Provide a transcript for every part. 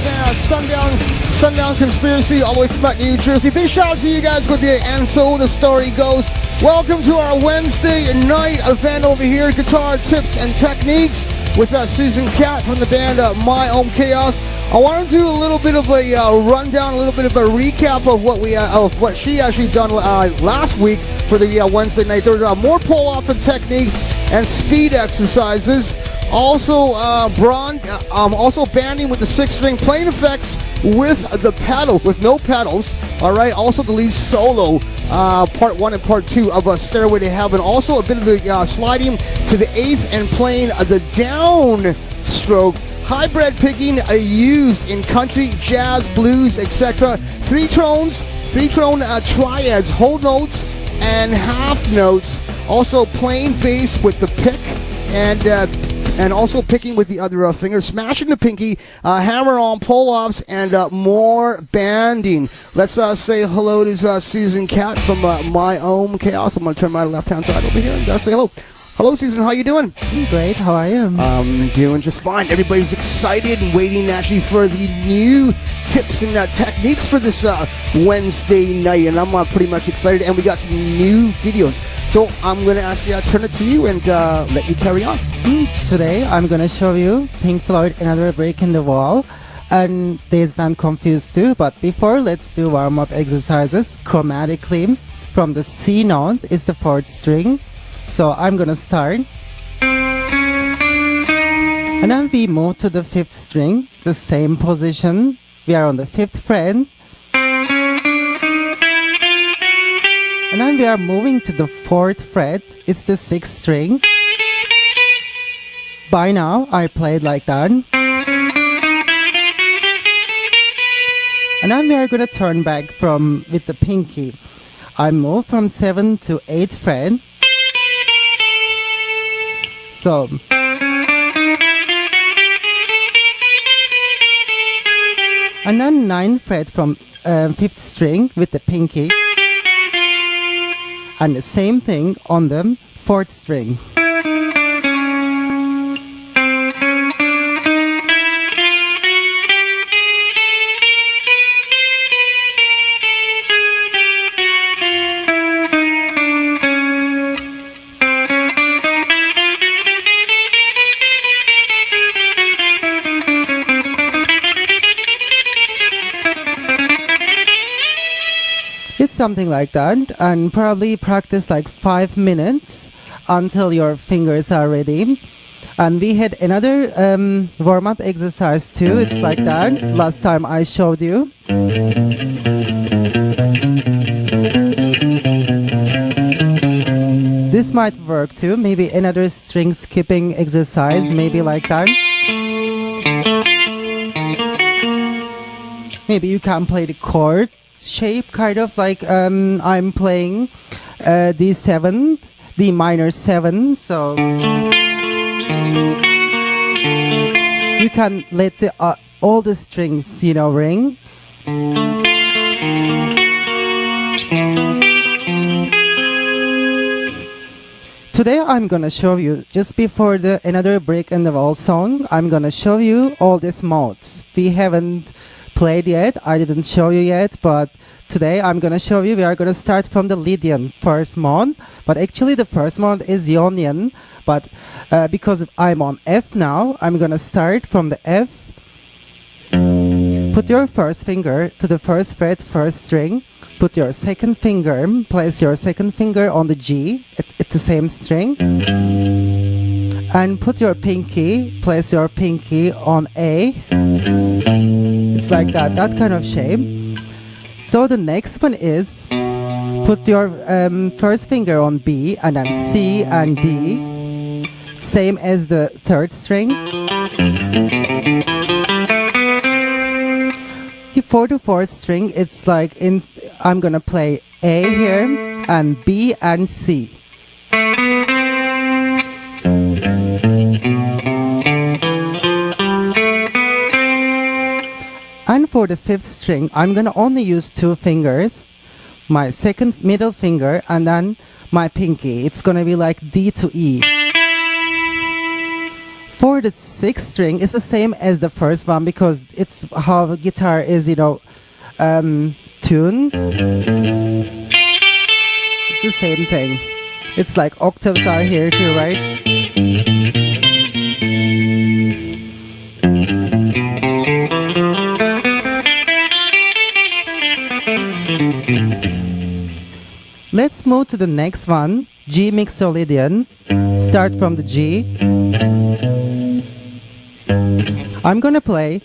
Sundown Conspiracy, all the way from New Jersey. Big shout out to you guys with the And So the Story Goes. Welcome to our Wednesday night event over here, Guitar Tips and Techniques with Susanne Catt from the band My Own Chaos. I want to do a little bit of a rundown, a little bit of a recap of what she actually done last week for the Wednesday night. There were more pull-off and techniques and speed exercises. Also, also banding with the 6-string, playing effects with the pedal, with no pedals. All right. Also, the lead solo, part 1 and part 2 of Stairway to Heaven. Also, a bit of the sliding to the 8th and playing the down stroke. Hybrid picking used in country, jazz, blues, etc. Three-tone triads, whole notes and half notes. Also, playing bass with the pick and also picking with the other finger, smashing the pinky, hammer on pull-offs, and more banding. Let's say hello to Susanne Catt from My Own Chaos. I'm going to turn my left-hand side over here and say hello. Hello, Susan. How you doing? Great. How are you? Doing just fine. Everybody's excited and waiting actually for the new tips and techniques for this Wednesday night, and I'm pretty much excited. And we got some new videos, so I'm going to actually turn it to you and let you carry on. Today, I'm going to show you Pink Floyd, Another Brick in the Wall, and Dazed and Confused too. But before, let's do warm-up exercises chromatically. From the C note is the 4th string. So I'm gonna start, and then we move to the 5th string, the same position. We are on the 5th fret, and then we are moving to the 4th fret. It's the 6th string. By now I played like that, and then we are gonna turn back with the pinky. I move from 7th to 8th fret. So, and then 9th fret from 5th string with the pinky, and the same thing on the 4th string. Something like that, and probably practice like 5 minutes until your fingers are ready. And we had another warm-up exercise too. It's like that. Last time I showed you. This might work too. Maybe another string skipping exercise, maybe like that. Maybe you can play the chord shape, kind of like I'm playing D7, D minor 7, so you can let all the strings, ring. Today I'm gonna show you, just before the Another Brick in the Wall song, I'm gonna show you all these modes. We haven't played yet, I didn't show you yet, but today I'm gonna show you. We are gonna start from the Lydian first mode, but actually the first mode is Ionian, but because I'm on F now, I'm gonna start from the F. Put your first finger to the 1st fret, 1st string. Put your second finger, place your second finger on the G, it's the same string. And put your pinky, place your pinky on A. It's like that kind of shape. So the next one is put your first finger on B and then C and D, same as the 3rd string. For the 4th string, it's like I'm gonna play A here and B and C. And for the 5th string, I'm gonna only use 2 fingers, my second middle finger and then my pinky. It's gonna be like D to E. For the sixth string, it's the same as the first one because it's how the guitar is, tuned. It's the same thing. It's like octaves are here too, right? Let's move to the next one, G Mixolydian. Start from the G. I'm gonna play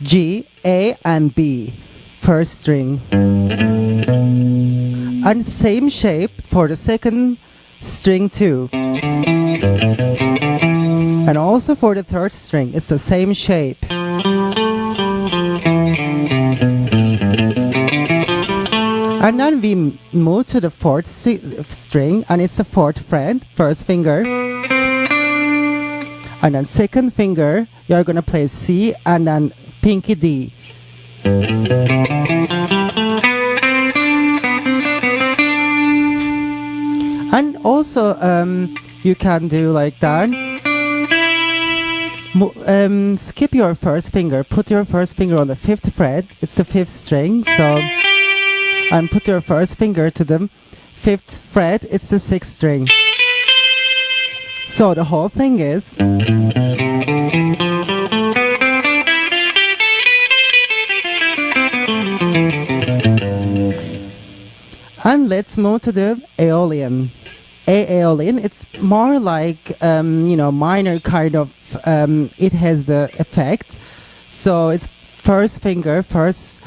G, A, and B, first string. And same shape for the second string too. And also for the third string, it's the same shape. And then we move to the fourth string, and it's the fourth fret, first finger. And then second finger, you're gonna play C, and then pinky D. And also, you can do like that. Skip your first finger, put your first finger on the fifth fret, it's the fifth string, so... And put your first finger to the fifth fret, it's the sixth string. So the whole thing is... And let's move to the Aeolian. Aeolian, it's more like, minor kind of, it has the effect. So it's first finger, first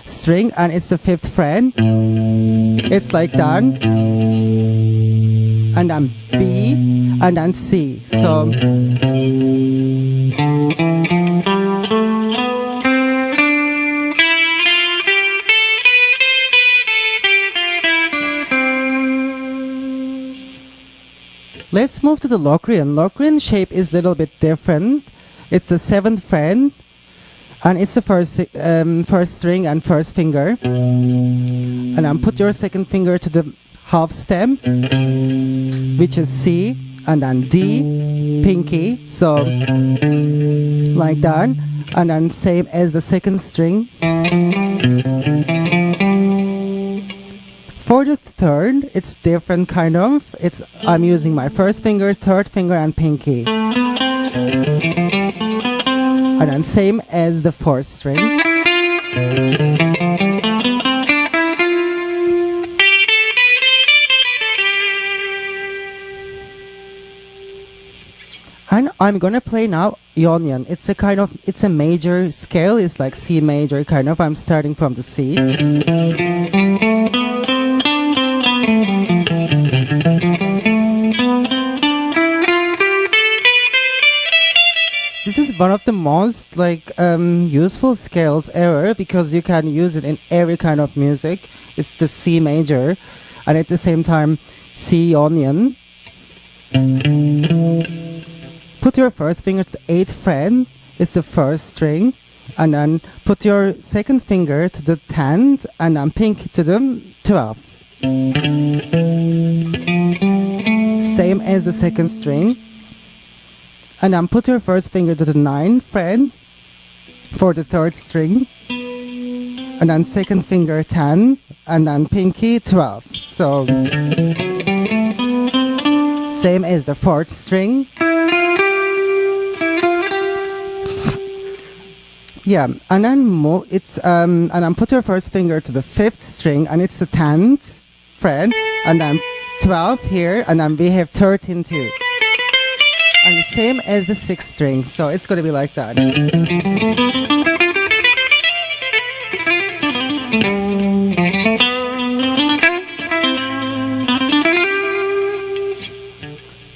string, and it's the fifth fret. It's like that. And then B, and then C. So... Let's move to the Locrian. Locrian shape is a little bit different. It's the seventh fret, and it's the first string and first finger. And then put your second finger to the half stem, which is C, and then D, pinky. So like that, and then same as the second string. For the third, it's different kind of. I'm using my first finger, third finger, and pinky. And then same as the fourth string. And I'm gonna play now Ionian. It's a major scale. It's like C major kind of. I'm starting from the C. This is one of the most useful scales ever because you can use it in every kind of music. It's the C major, and at the same time C Ionian. Put your first finger to the 8th fret, it's the first string, and then put your second finger to the 10th, and then pinky to the 12th. Same as the second string. And then put your first finger to the 9th fret for the third string, and then second finger 10, and then pinky 12. So same as the fourth string. Yeah, and then and then put your first finger to the 5th string, and it's the 10th fret, and then 12 here, and then we have 13 too. And the same as the 6th string, so it's going to be like that.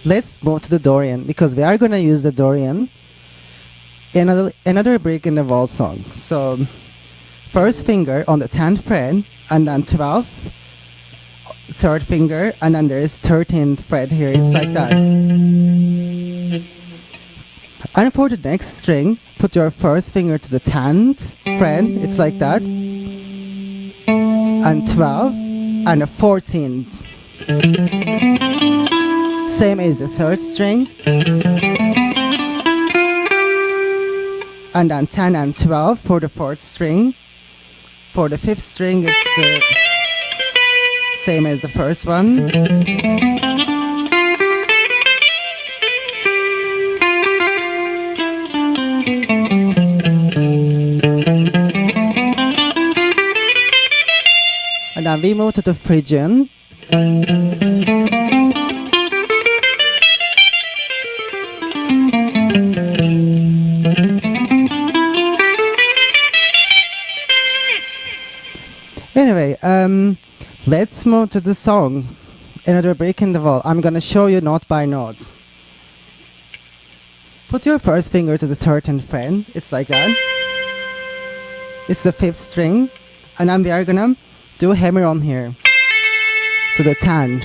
Let's move to the Dorian, because we are going to use the Dorian in another break in the waltz song. So, first finger on the 10th fret, and then 12th, third finger, and then there is 13th fret here. It's like that. And for the next string, put your first finger to the 10th fret. It's like that. And 12, and the 14th. Same as the third string. and then 10 and 12 for the fourth string. For the fifth string, it's the same as the first one. And then we move to the Phrygian. Anyway, let's move to the song. Another Break in the Wall. I'm gonna show you note by note. Put your first finger to the 13th fret. It's like that. It's the fifth string. And then we are gonna do a hammer on here to the 10th.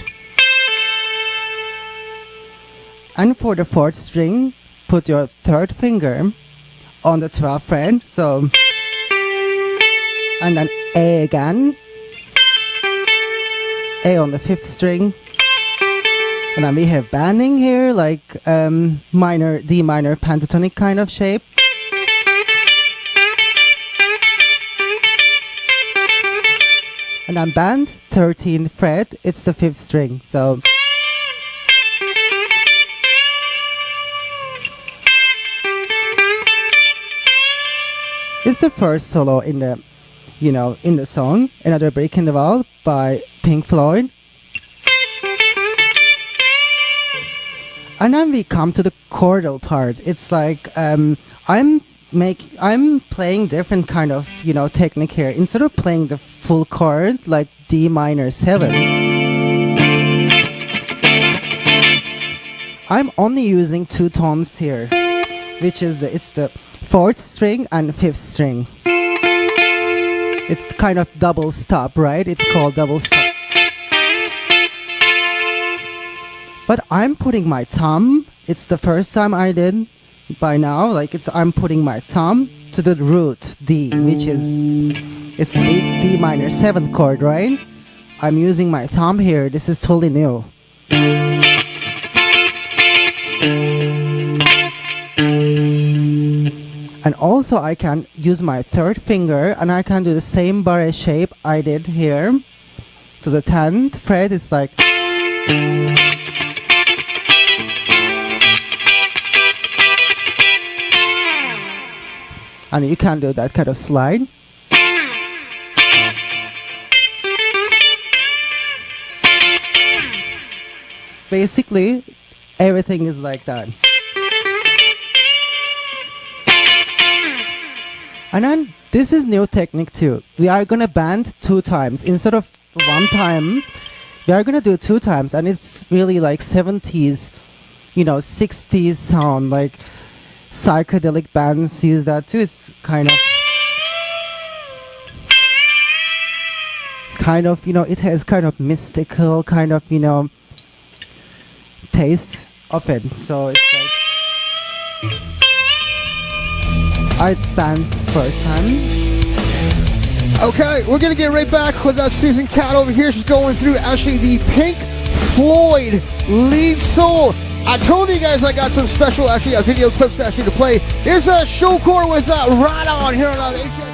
And for the fourth string, put your third finger on the 12th fret. So, and then A again. A on the fifth string. And then we have bending here, like minor, D minor pentatonic kind of shape. And then bend, 13th fret, it's the fifth string. So it's the first solo in the, in the song, Another Break in the Wall by Pink Floyd. And then we come to the chordal part. It's like I'm playing different kind of technique here. Instead of playing the full chord like D minor 7, I'm only using two tones here, which is it's the fourth string and fifth string. It's kind of double stop, right? It's called double stop. But I'm putting my thumb. It's the first time I did by now. I'm putting my thumb to the root D, which is it's D minor 7th chord, right? I'm using my thumb here. This is totally new. And also I can use my third finger and I can do the same barre shape I did here to the 10th fret. It's like, and you can do that kind of slide. Basically, everything is like that. And then this is new technique too. We are gonna bend 2 times instead of 1 time. We are gonna do 2 times, and it's really like 70s, 60s sound. Like psychedelic bands use that too. It's kind of, it has kind of mystical kind of, taste of it. So it's like I band first time. Okay, we're gonna get right back with Susanne Catt over here. She's going through actually the Pink Floyd lead solo. I told you guys I got some special video clips to play. Here's a showcore with Right On here on HX.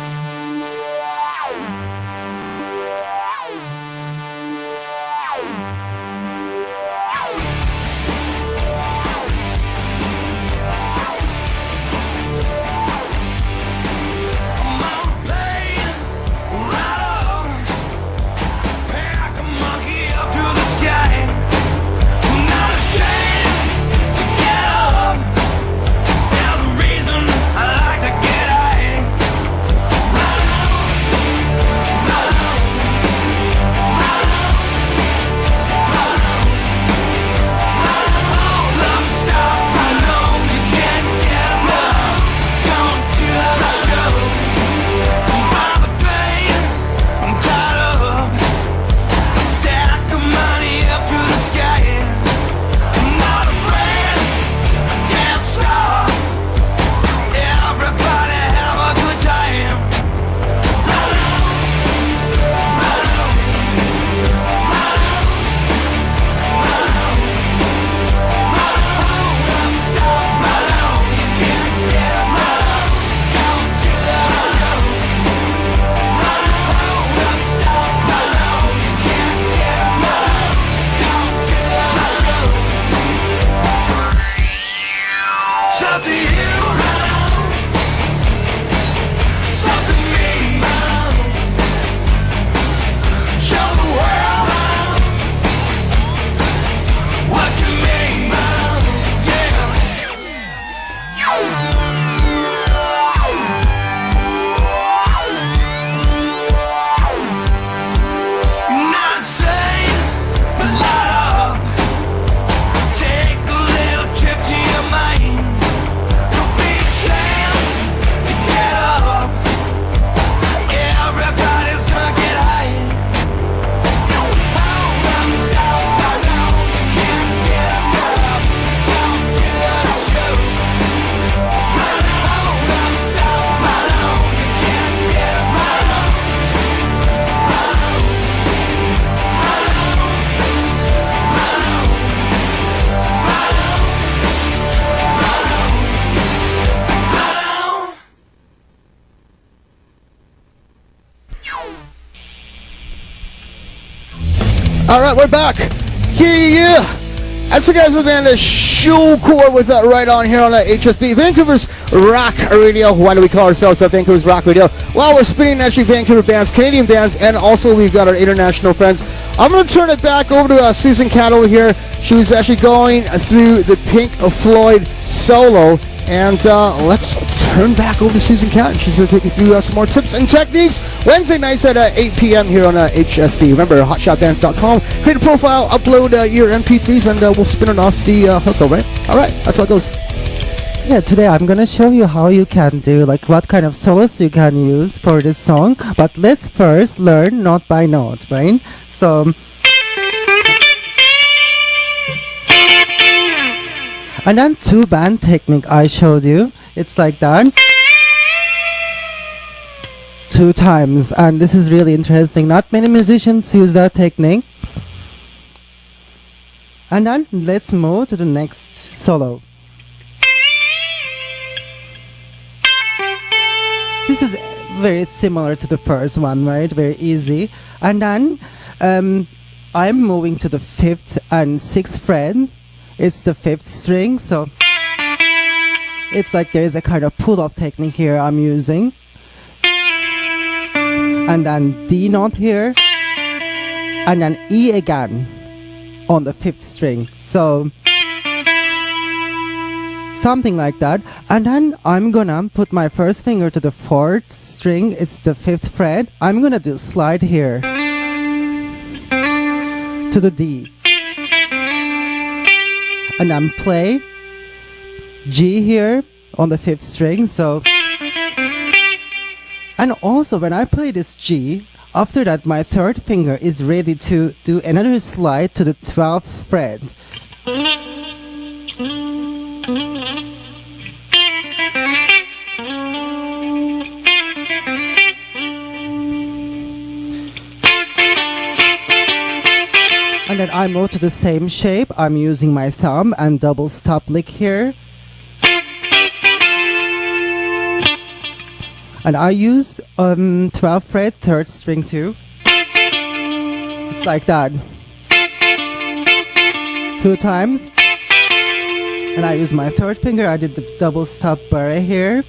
All right, we're back. Yeah. That's the guys of the band Show Core with that right on here on HSB, Vancouver's Rock Radio. Why do we call ourselves Vancouver's Rock Radio? Well, we're spinning actually Vancouver bands, Canadian bands, and also we've got our international friends. I'm going to turn it back over to Susanne Catt over here. She was actually going through the Pink Floyd solo. And let's turn back over to Susanne Catt. She's going to take you through some more tips and techniques. Wednesday nights at 8 p.m. here on HSB. Remember, hotshotbands.com. Create a profile, upload your MP3s, and we'll spin it off the hook, all right? All right, that's how it goes. Yeah, today I'm gonna show you how you can do, like what kind of solos you can use for this song. But let's first learn note by note, right? So, and then two band technique I showed you. It's like that. 2 times, and this is really interesting. Not many musicians use that technique. And then let's move to the next solo. This is very similar to the first one, right? Very easy. And then I'm moving to the 5th and 6th fret. It's the 5th string, so it's like there is a kind of pull-off technique here I'm using. And then D note here, and then E again on the 5th string. So something like that. And then I'm gonna put my first finger to the 4th string. It's the 5th fret. I'm gonna do slide here to the D. And then play G here on the 5th string. So, and also when I play this G, after that my 3rd finger is ready to do another slide to the 12th fret. And then I move to the same shape. I'm using my thumb and double stop lick here. And I use 12th fret, 3rd string too. It's like that. 2 times. And I use my 3rd finger. I did the double stop barre here.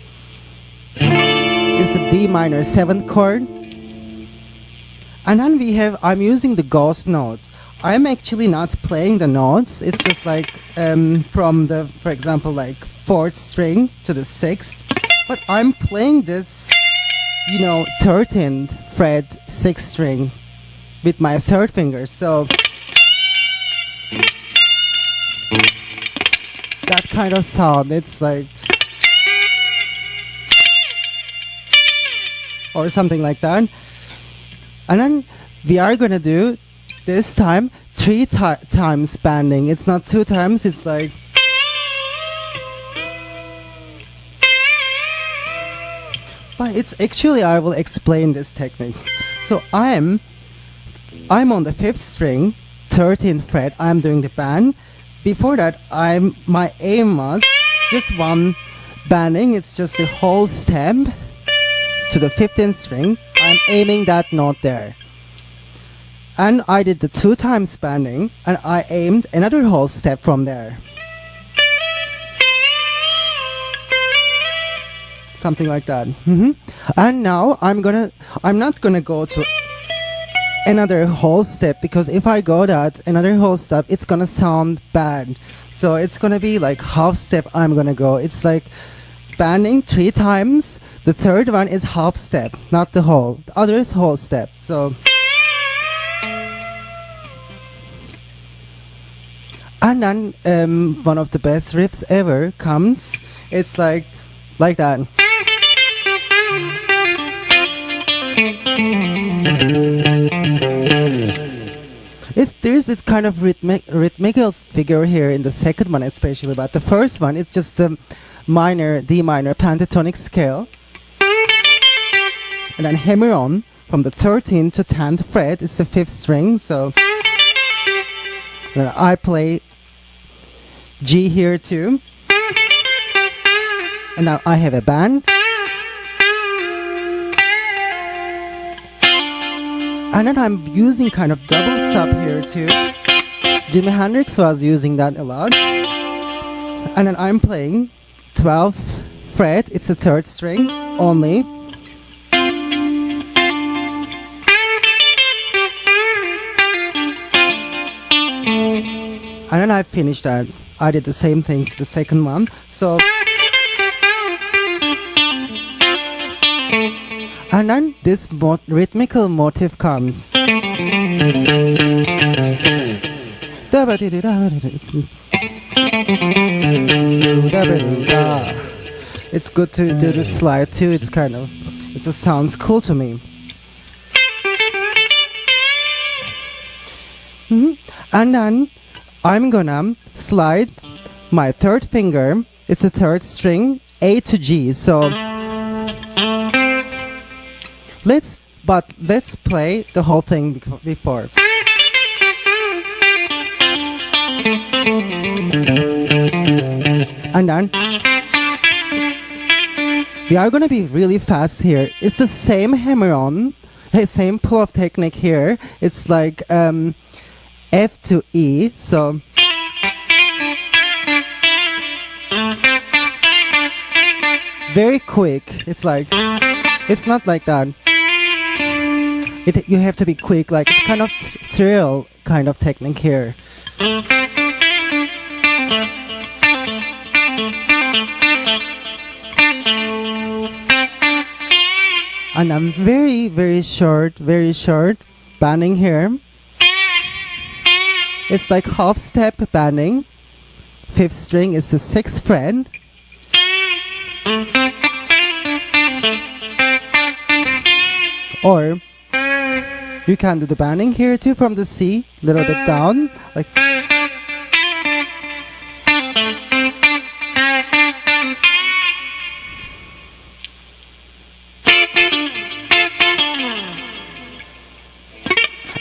It's a D minor 7th chord. And then I'm using the ghost note. I'm actually not playing the notes. It's just like from the, for example, like 4th string to the 6th. But I'm playing this, 13th fret 6th string with my 3rd finger. So that kind of sound, it's like, or something like that. And then we are gonna do this time 3 times banding. It's not 2 times, it's like, but it's actually, I will explain this technique. So I'm on the 5th string, 13th fret, I'm doing the band. Before that, my aim was just one banding. It's just the whole stem to the 15th string. I'm aiming that note there. And I did the 2 times banding, and I aimed another whole step from there. Something like that. And now I'm not gonna go to another whole step, because if I go that another whole step, it's gonna sound bad. So it's gonna be like half step I'm gonna go. It's like banding 3 times. The 3rd one is half step, not the whole. The other is whole step. So, and then one of the best riffs ever comes. It's like that. There's this kind of rhythmical figure here in the 2nd one especially, but the 1st one, it's just the minor, D minor pentatonic scale. And then hammer on from the 13th to 10th fret, it's the 5th string, so then I play G here too. And now I have a band. And then I'm using kind of double stop here too. Jimi Hendrix was using that a lot. And then I'm playing 12th fret, it's the 3rd string only. And then I finished that. I did the same thing to the second one. So, and then this rhythmical motif comes. It's good to do this slide too. It just sounds cool to me. And then I'm gonna slide my 3rd finger. It's the 3rd string, A to G. So let's play the whole thing before. And then we are gonna be really fast here. It's the same hammer-on, same pull-off technique here. It's like F to E, so very quick. It's not like that. You have to be quick, like it's kind of thrill kind of technique here. And I'm very short bending here. It's like half step bending. 5th string is the 6th fret. Or you can do the bending here too from the C, a little bit down, like.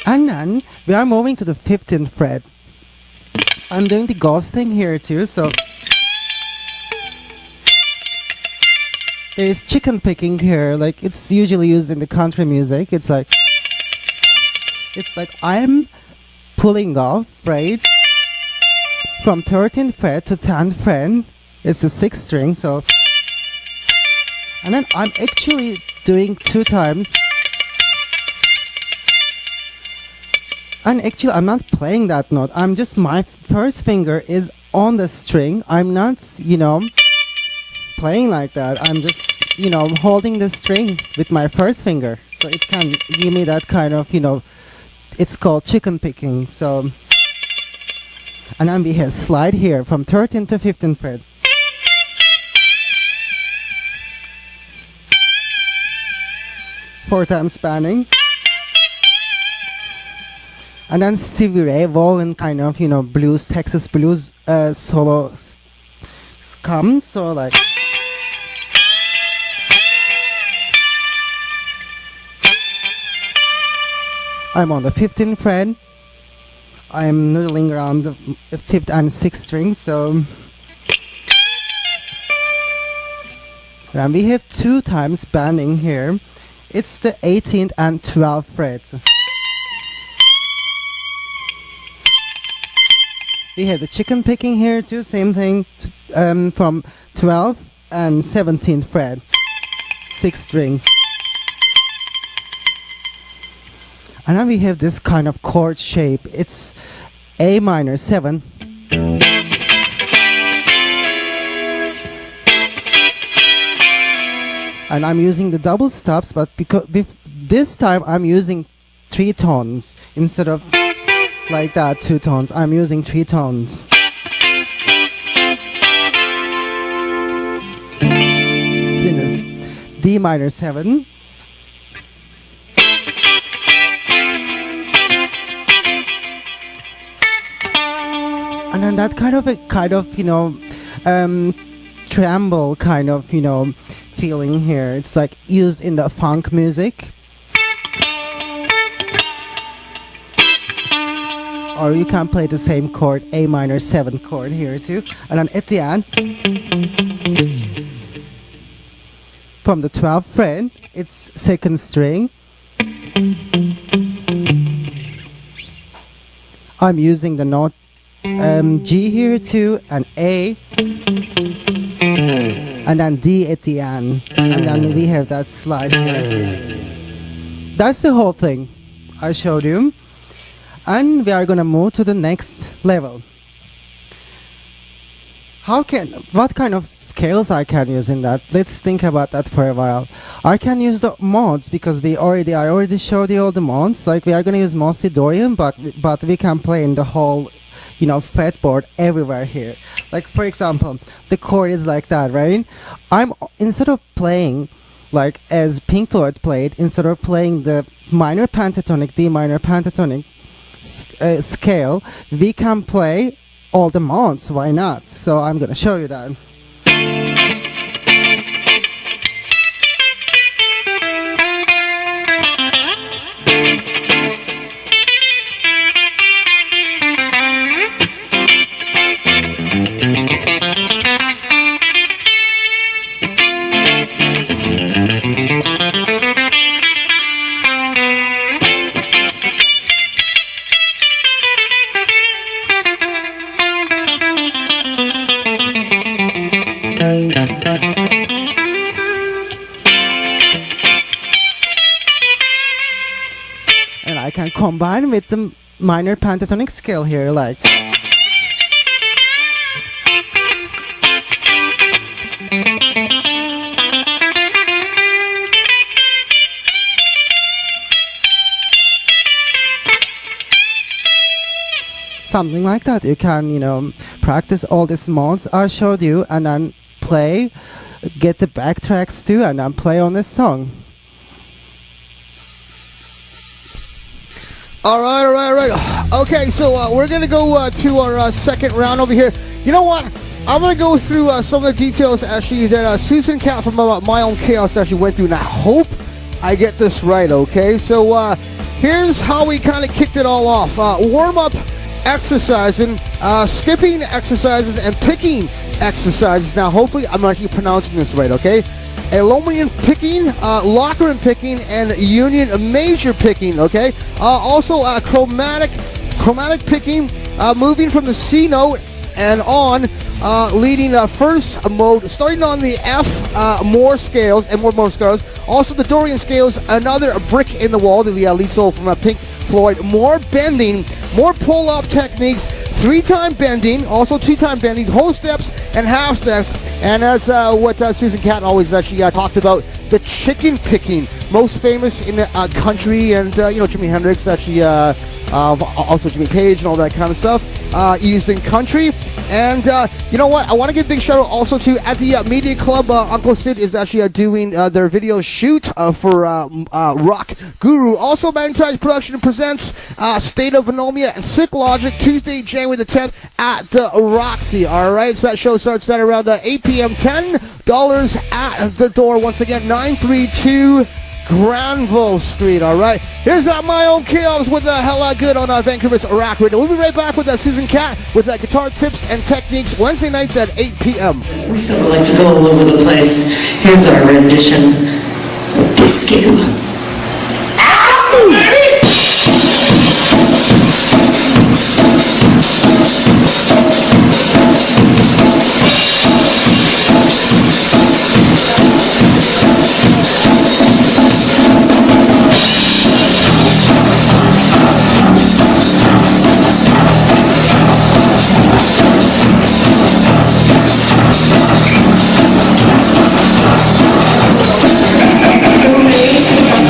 And then we are moving to the 15th fret. I'm doing the ghosting here too, so there is chicken picking here, like it's usually used in the country music. It's like I'm pulling off, right? From 13th fret to 10th fret. It's the 6th string, so. And then I'm actually doing 2 times. And actually, I'm not playing that note. My 1st finger is on the string. I'm not, playing like that. I'm just, holding the string with my 1st finger. So it can give me that kind of, it's called chicken picking. So, and then we have slide here from 13th to 15th fret. Four times spanning. And then Stevie Ray Vaughan kind of, blues, Texas blues solo comes. So like. I'm on the 15th fret. I'm noodling around the 5th and 6th string. So. And we have 2 times bending here. It's the 18th and 12th frets. We have the chicken picking here too, same thing, from 12th and 17th fret, 6th string. And then we have this kind of chord shape. It's A minor 7. And I'm using the double stops, but because this time I'm using 3 tones instead of like that, 2 tones. I'm using 3 tones. It's in a D minor 7. And then that kind of tremble kind of, feeling here. It's like used in the funk music. Or you can play the same chord, A minor 7 chord here too. And then at the end, from the 12th fret, it's 2nd string. I'm using the note G here too, and A, and then D at the end, and then we have that slide here. That's the whole thing I showed you, and we are gonna move to the next level. What kind of scales I can use in that? Let's think about that for a while. I can use the modes because I already showed you all the modes. Like, we are gonna use mostly Dorian, but we can play in the whole, fretboard everywhere here. Like, for example, the chord is like that, right? Instead of playing like as Pink Floyd played, instead of playing the minor pentatonic, D minor pentatonic scale, we can play all the modes. Why not? So I'm gonna show you that. I can combine with the minor pentatonic scale here, like. Something like that. You can, practice all these modes I showed you, and then play, get the backtracks too, and then play on this song. All right. Okay, so we're going to go to our second round over here. You know what? I'm going to go through some of the details, actually, that Susanne Catt from My Own Chaos actually went through, and I hope I get this right, okay? So here's how we kind of kicked it all off. Warm-up exercising, skipping exercises, and picking exercises. Now, hopefully, I'm actually pronouncing this right, okay? Aluminum picking, Lockeren picking, and Union major picking, okay? Also, chromatic picking, moving from the C note and on, leading first mode, starting on the F more scales. Also, the Dorian scales, another brick in the wall, the lead solo from Pink Floyd. More bending, more pull-up techniques, 3-time bending, also 2-time bending, whole steps and half steps. And that's what Susanne Catt always actually talked about, the chicken picking, most famous in country, and Jimi Hendrix actually, also Jimmy Page and all that kind of stuff, used in country. And you know what? I want to give a big shout out also to at the Media Club. Uncle Sid is actually doing their video shoot for Rock Guru. Also, Magnetized Production presents State of Anomia and Sick Logic Tuesday, January the 10th at the Roxy. All right, so that show starts at around 8 p.m. $10 at the door. Once again, 932 Granville Street, all right? Here's My Own Chaos with Hella Good on Vancouver's Rock Radio. We'll be right back with Susanne Catt with guitar tips and techniques Wednesday nights at 8 p.m. We sort of like to go all over the place. Here's our rendition of Disco. Ow! Thank you.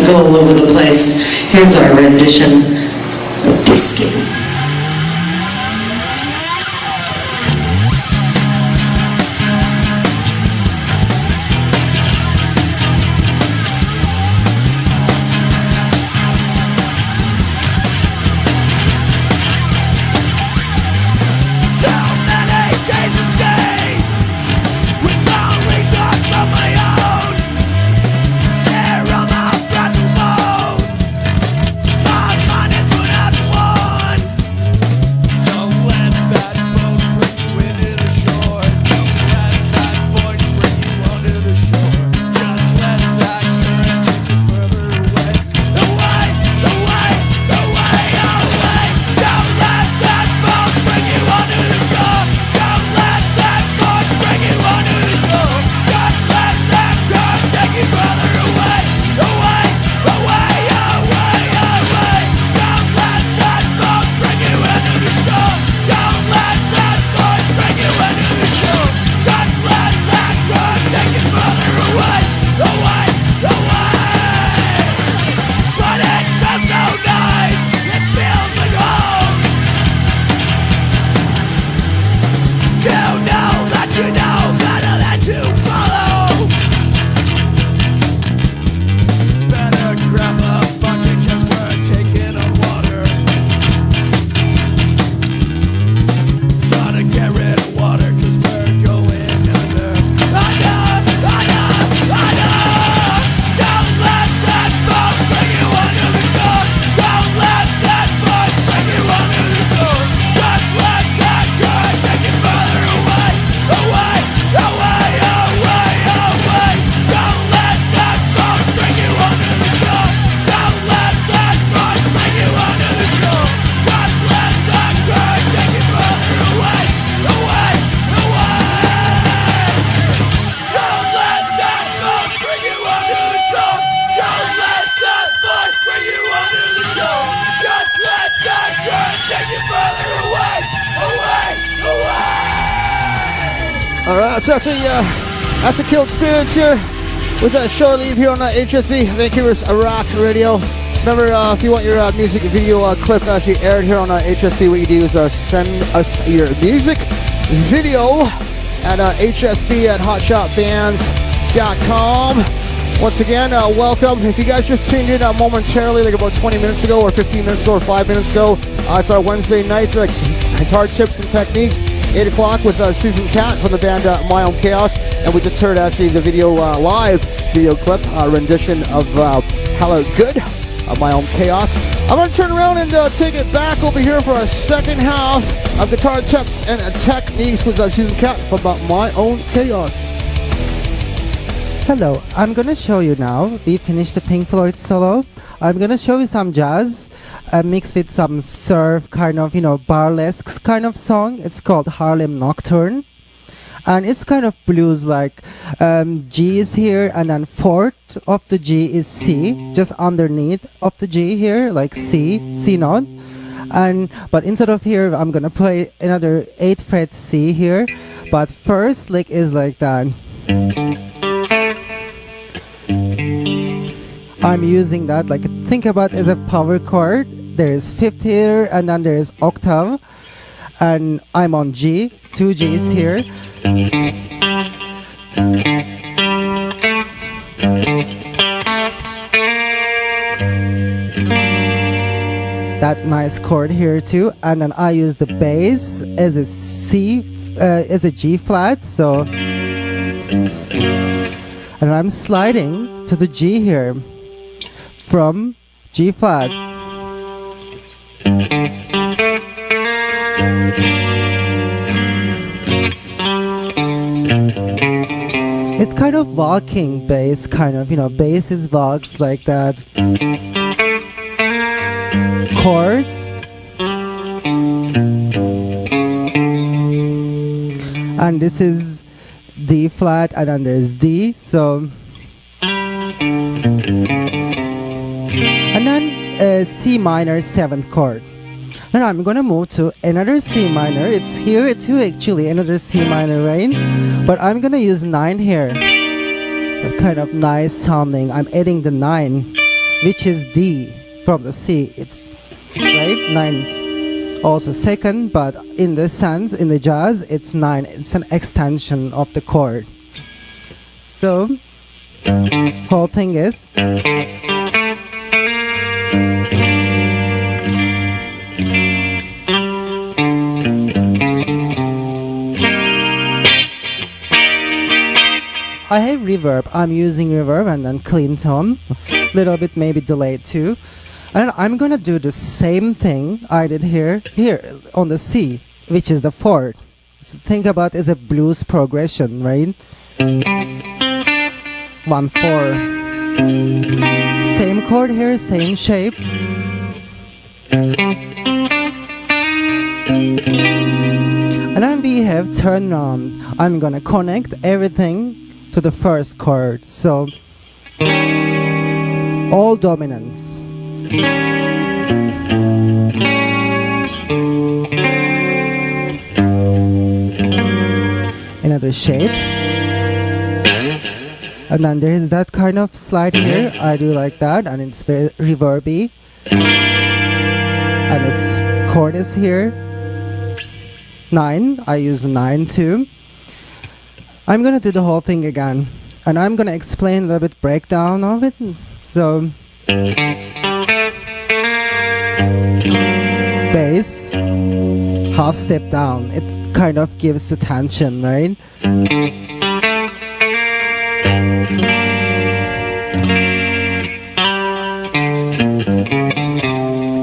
go all over the place. Here's our rendition of Biscuit. All right, so that's a cool experience here with Shore Leave here on HSB, Vancouver's Rock Radio. Remember, if you want your music video clip actually aired here on HSB, what you do is send us your music video at hsb@hotshotbands.com. Once again, welcome. If you guys just tuned in momentarily, like about 20 minutes ago or 15 minutes ago or 5 minutes ago, it's our Wednesday nights, guitar tips and techniques. 8 o'clock with Susanne Catt from the band My Own Chaos, and we just heard actually the video live video clip rendition of Hello Good of My Own Chaos. I'm going to turn around and take it back over here for a second half of guitar tips and techniques with Susanne Catt from My Own Chaos. Hello, I'm gonna show you now. We finished the Pink Floyd solo. I'm gonna show you some jazz mixed with some surf kind of, burlesque kind of song. It's called Harlem Nocturne. And it's kind of blues, like G is here and then fourth of the G is C, just underneath of the G here, like C note. But instead of here, I'm gonna play another 8th fret C here. But first lick is like that. I'm using that, think about it as a power chord. There is fifth here, and then there is octave, and I'm on G, 2 Gs here. That nice chord here too, and then I use the bass as a C, as a G flat, so, and I'm sliding to the G here. From G flat. It's kind of walking bass, bass is walks like that. Chords. And this is D flat, and then there's D, so. And then C minor 7th chord. Now I'm gonna move to another C minor. It's here too actually, another C minor rain. But I'm gonna use 9 here. That's kind of nice sounding. I'm adding the 9 which is D from the C. It's right 9 also second, but in the sense in the jazz it's 9. It's an extension of the chord. So whole thing is I have reverb. I'm using reverb and then clean tone, little bit maybe delayed too. And I'm gonna do the same thing I did here on the C, which is the 4th. So think about it as a blues progression, right? 1 4. Same chord here, same shape. And then we have turnaround. I'm gonna connect everything to the first chord. So all dominants. Another shape. And then there is that kind of slide here. I do like that, and it's very reverby. And this chord is here. 9. I use 9 too. I'm gonna do the whole thing again, and I'm gonna explain a little bit breakdown of it. So bass, half step down. It kind of gives the tension, right?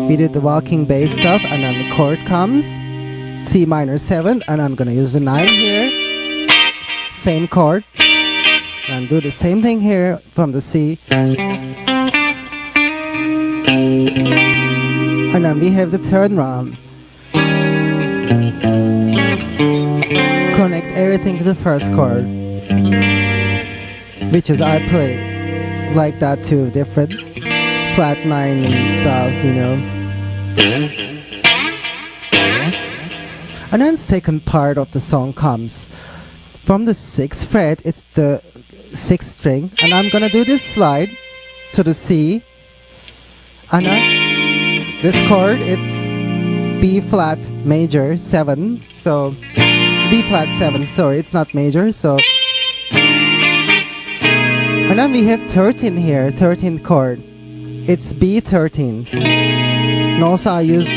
We did the walking bass stuff, and then the chord comes, C minor 7, and I'm gonna use the 9 here. Same chord, and do the same thing here from the C. And then we have the third round. Connect everything to the first chord, which is I play like that too, different flat 9 and stuff, you know. And then second part of the song comes. From the 6th fret, it's the 6th string, and I'm gonna do this slide to the C, and this chord, it's B flat major 7, so B flat 7, sorry, it's not major, so, and then we have 13 here, 13th chord, it's B13, and also I use,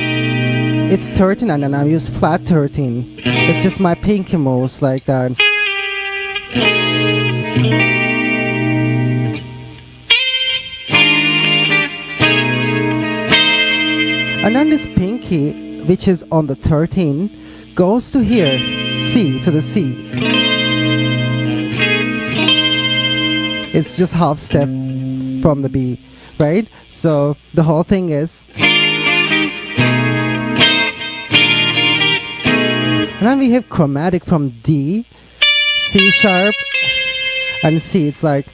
it's 13 and then I use flat 13, it's just my pinky moves like that. And then this pinky, which is on the 13, goes to here, C, to the C. It's just half step from the B, right? So the whole thing is. And then we have chromatic from D, C sharp, and C. It's like.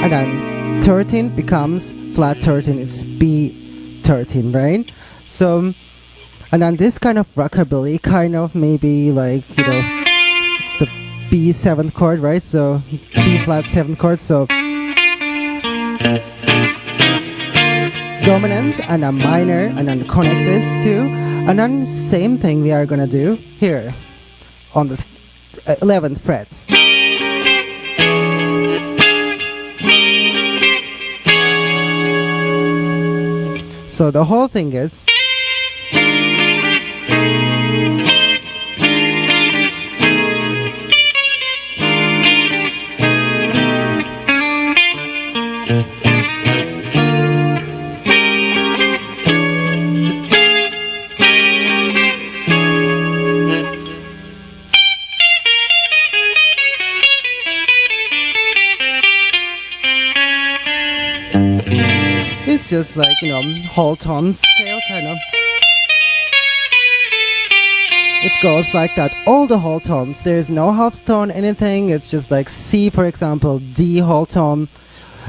And then 13 becomes flat 13, it's B13, right? So, and then this kind of rockabilly, kind of maybe like, you know, it's the B 7th chord, right? So, B flat 7th chord, so dominant and a minor, and then connect this too. And then same thing we are gonna do here on the 11th fret. So the whole thing is. It's just like, you know, whole tone scale kind of. It goes like that, all the whole tones. There is no half tone, anything. It's just like C, for example, D whole tone.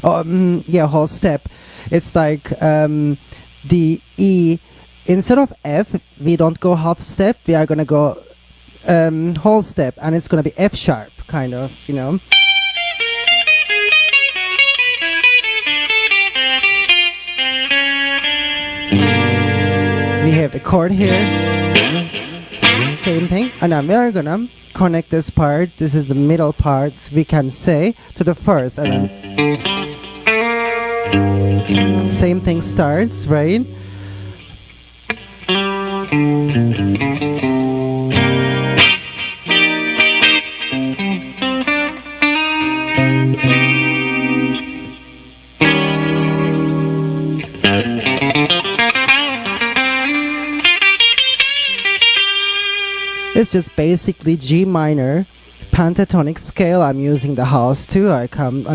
Yeah, whole step. It's like D, E, instead of F, we don't go half step, we are gonna go whole step, and it's gonna be F sharp, kind of, you know. We have the chord here, same thing, and then we are gonna connect this part, this is the middle part, we can say, to the first, and then same thing starts, right? It's just basically G minor pentatonic scale. I'm using the house too. I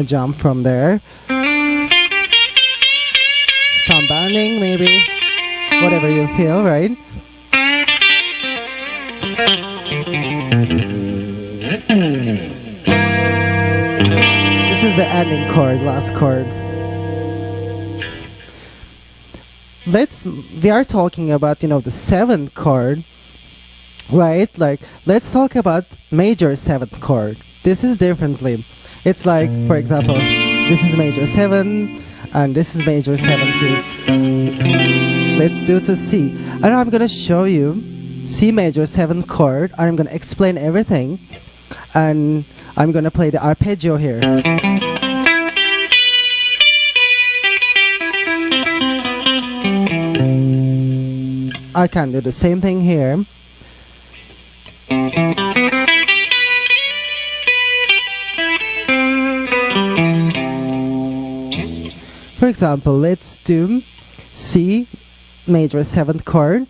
jump from there. Some bending maybe, whatever you feel, right? This is the ending chord, last chord. We are talking about, you know, the 7th chord. Right, like let's talk about major 7th chord. This is differently. It's like, for example, this is major 7 and this is major 7 too. Let's do to C. And I'm gonna show you C major 7th chord, and I'm gonna explain everything, and I'm gonna play the arpeggio here. I can do the same thing here. For example, let's do C major 7th chord.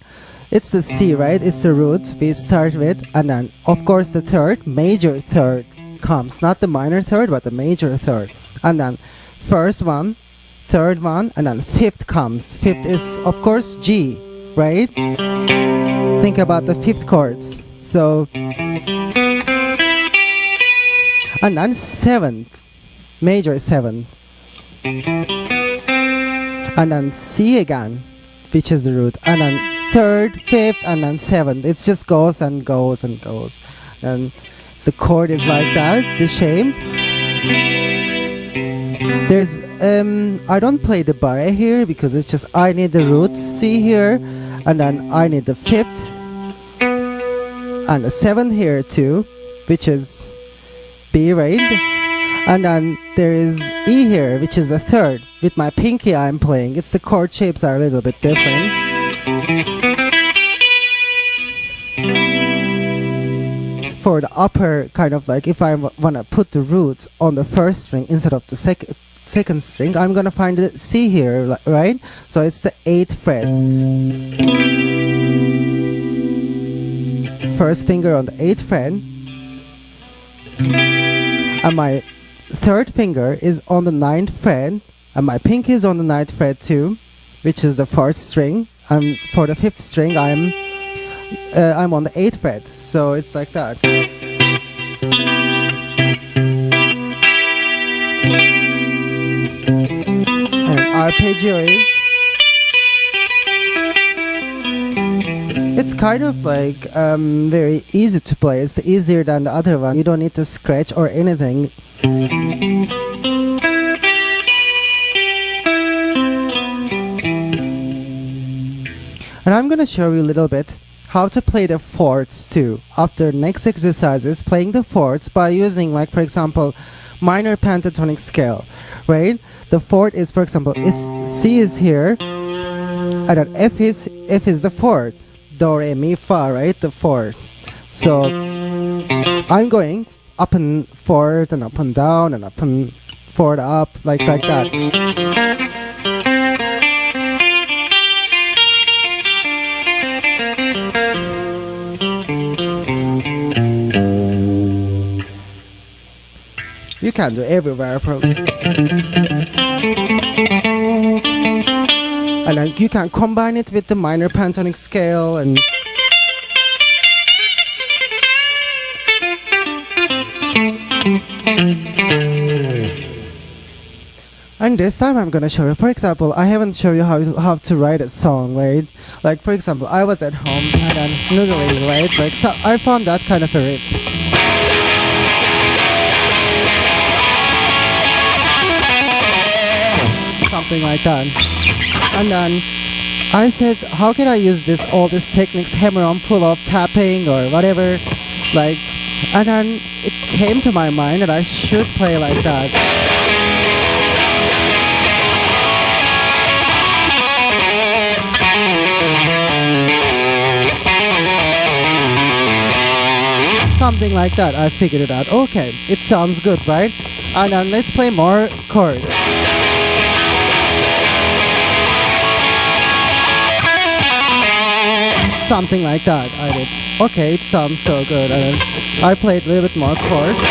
It's the C, right? It's the root we start with, and then of course the third, major 3rd comes, not the minor 3rd but the major 3rd, and then first one, 3rd one, and then 5th comes. 5th is of course G, right? Think about the 5th chords. So, and then 7th, major 7th, and then C again, which is the root, and then 3rd, 5th, and then 7th. It just goes and goes and goes, and the chord is like that, the shape. There's I don't play the barre here because it's just I need the root C here, and then I need the 5th and a 7 here too, which is B, right? And then there is E here, which is the 3rd. With my pinky I'm playing. It's the chord shapes are a little bit different. For the upper, kind of like if I wanna put the root on the 1st string instead of the 2nd string, I'm gonna find the C here, right? So it's the 8th fret. 1st finger on the 8th fret, and my 3rd finger is on the 9th fret, and my pinky is on the 9th fret too, which is the 4th string, and for the 5th string I'm on the 8th fret, so it's like that. And arpeggio is, it's kind of like very easy to play. It's easier than the other one. You don't need to scratch or anything. And I'm gonna show you a little bit how to play the fourths too. After next exercises, playing the fourths by using, like, for example, minor pentatonic scale, right? The fourth is, for example, C is here, and then F is the fourth. Do, re, mi, fa, right? The fourth. So I'm going up and forward and up and down and up and forward up, like that. You can do everywhere, probably. And then you can combine it with the minor pentatonic scale and And this time I'm gonna show you. For example, I haven't shown you how to write a song, right? Like for example, I was at home and then noodling, right? Like so I found that kind of a riff. Something like that. And then I said, how can I use all these techniques, hammer-on, pull-off, tapping, or whatever, like, and then it came to my mind that I should play like that. Something like that. I figured it out. Okay, it sounds good, right? And then let's play more chords. Something like that. I did. Okay, it sounds so good. And I played a little bit more chords.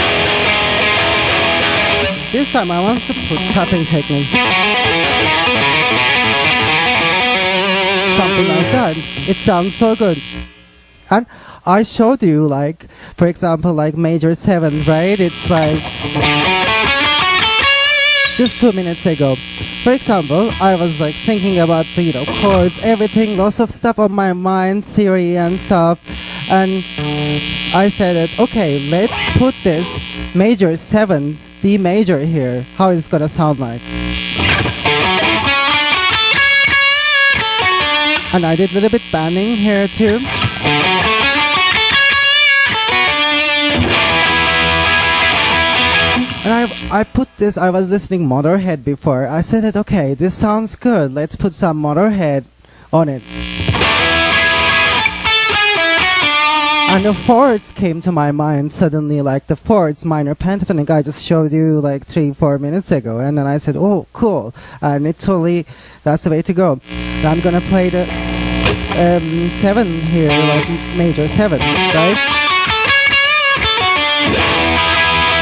This time I want to put tapping technique. Something like that. It sounds so good. And I showed you, like, for example, like major 7, right? It's like just 2 minutes ago. For example, I was like thinking about the, chords, everything, lots of stuff on my mind, theory and stuff. And I said that, okay, let's put this major 7, D major here. How it's gonna sound like. And I did a little bit bending here too. And I put this, I was listening Motorhead before. I said that, okay, this sounds good. Let's put some Motorhead on it. And the chords came to my mind suddenly, like the chords, minor pentatonic, I just showed you like 3-4 minutes ago. And then I said, oh, cool. And it totally, that's the way to go. And I'm gonna play the 7 here, like major 7, right?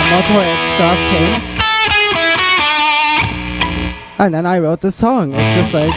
Motorhead stuff came, and then I wrote the song. It's just like,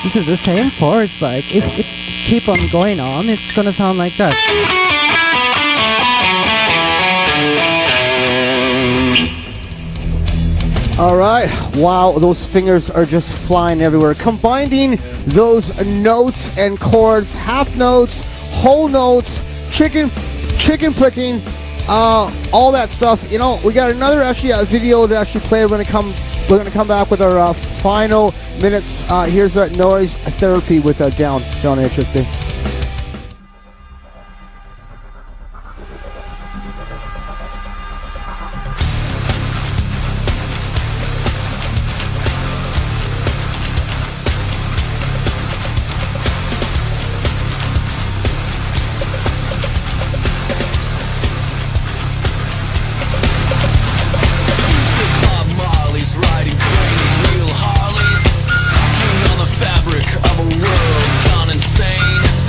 this is the same chords. Like, if it keep on going on, it's gonna sound like that. All right. Wow, those fingers are just flying everywhere. Combining those notes and chords, half notes, whole notes, chicken picking, all that stuff. We got another video to actually play. We're gonna come back with our final minutes. Here's noise therapy with Down HSB. Fabric of a world gone insane.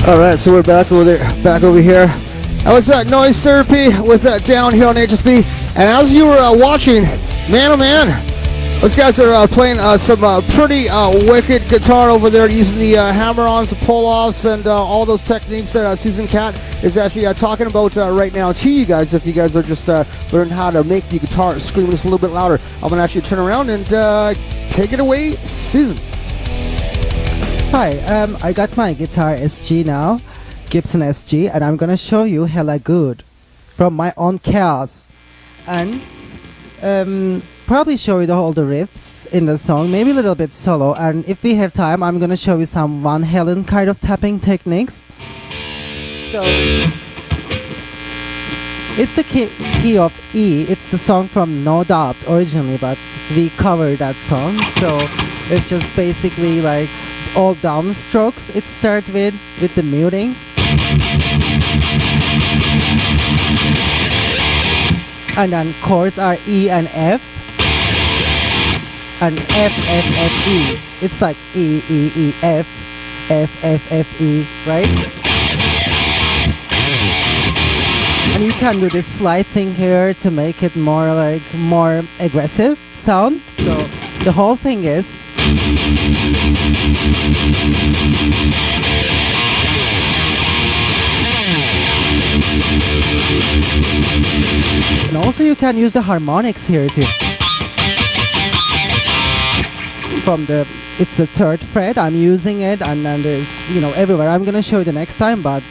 All right, so we're back over there, back over here. That was Noise Therapy with Down here on HSB. And as you were watching, man oh man, those guys are playing some pretty wicked guitar over there, using the hammer-ons, the pull-offs, and all those techniques that Susanne Catt is actually talking about right now to you guys. If you guys are just learning how to make the guitar scream just a little bit louder, I'm going to actually turn around and take it away, Susan. Hi, I got my guitar SG now, Gibson SG, and I'm gonna show you hella good from my own chaos, and probably show you all the riffs in the song, maybe a little bit solo, and if we have time, I'm gonna show you some Van Halen kind of tapping techniques. So it's the key of E. It's the song from No Doubt originally, but we covered that song, so it's just basically like all downstrokes. It starts with the muting, and then chords are E and F, and F F F E. It's like E E E F F F F E, right? And you can do this slide thing here to make it more aggressive sound. So the whole thing is and also you can use the harmonics here too. It's the 3rd fret, I'm using it, and then there's, everywhere. I'm gonna show you the next time, but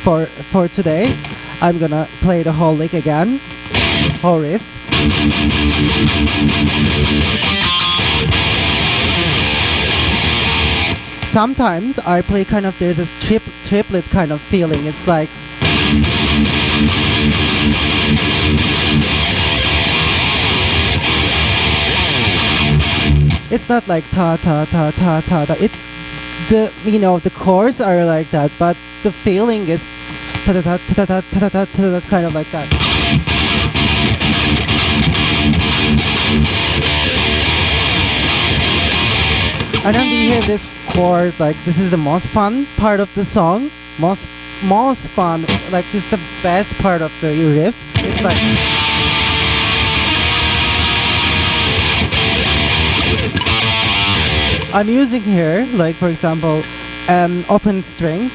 for today, I'm gonna play the whole lick again, whole riff. Sometimes I play there's a triplet kind of feeling. It's like it's not like ta ta ta ta ta ta. It's the chords are like that, but the feeling is ta ta ta ta ta ta ta ta, kind of like that. And then we hear this chord, like this is the most fun part of the song. Most fun, like this is the best part of the riff. It's like I'm using here, like for example, open strings.